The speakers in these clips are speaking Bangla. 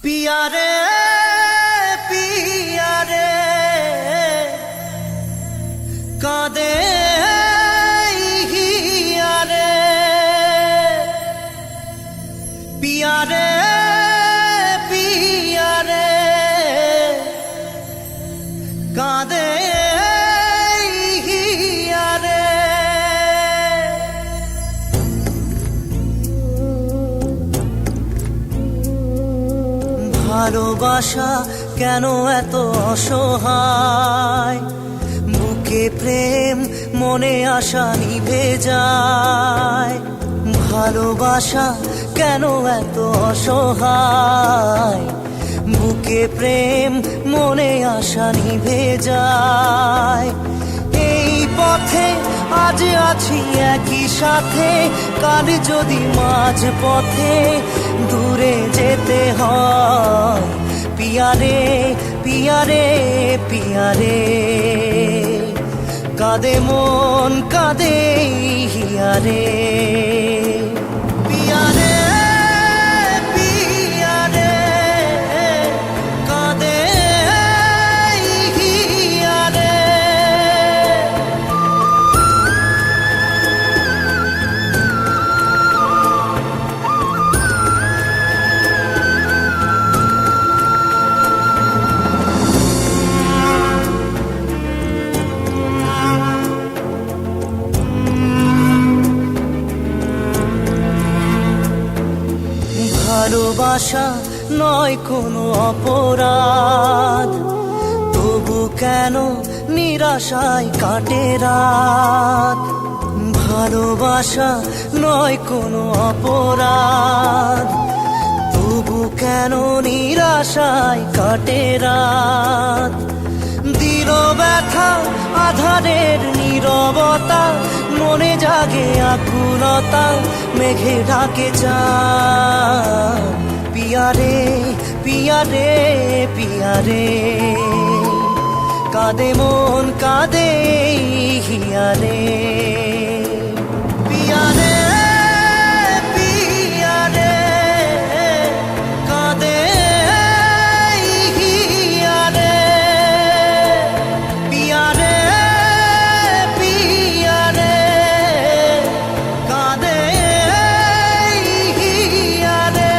पिया रे कादे हिया रे पिया रे कादे हिया रे ভালোবাসা কেন এত অসহায় বুকে প্রেম মনে আশা নিভে যায় ভালোবাসা কেন এত অসহায় বুকে প্রেম মনে আশা নিভে যায় এই পথে আজ আছি একই সাথে কাল যদি মাঝ পথে দূরে যেতে হয় পিয়া রে কাঁদে মন কাঁদে হিয়া রে পিয়া রে কাঁদে হিয়া রে ভালোবাসা নয় কোনো অপরাধ তবু কেন নিরাশায় কাটে রাত ভালোবাসা নয় কোনো অপরাধ তবু কেন নিরাশায় কাটে রাত দিল ব্যথা আধারের নীরবতা মনে জাগে আকুলতা মেঘে ঢাকে চাঁদ পিয়া রে কাঁদে মন কাঁদে হিয়া রে পিয়া রে কাঁদে হিয়া রে পিয়া রে কাঁদে হিয়া রে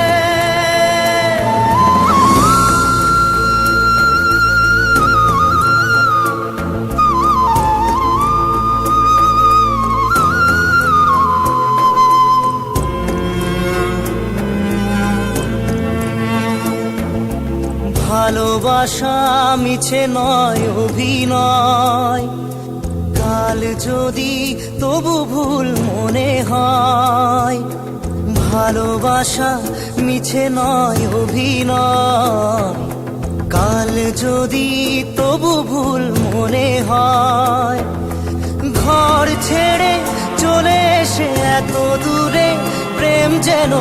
ভালোবাসা মিছে নয় অভিনয় কাল যদি তবু ভুল মনে হয় ভালোবাসা মিছে নয় অভিনয় কাল যদি তবু ভুল মনে হয় ঘর ছেড়ে চলে এসে এত দূরে প্রেম যেন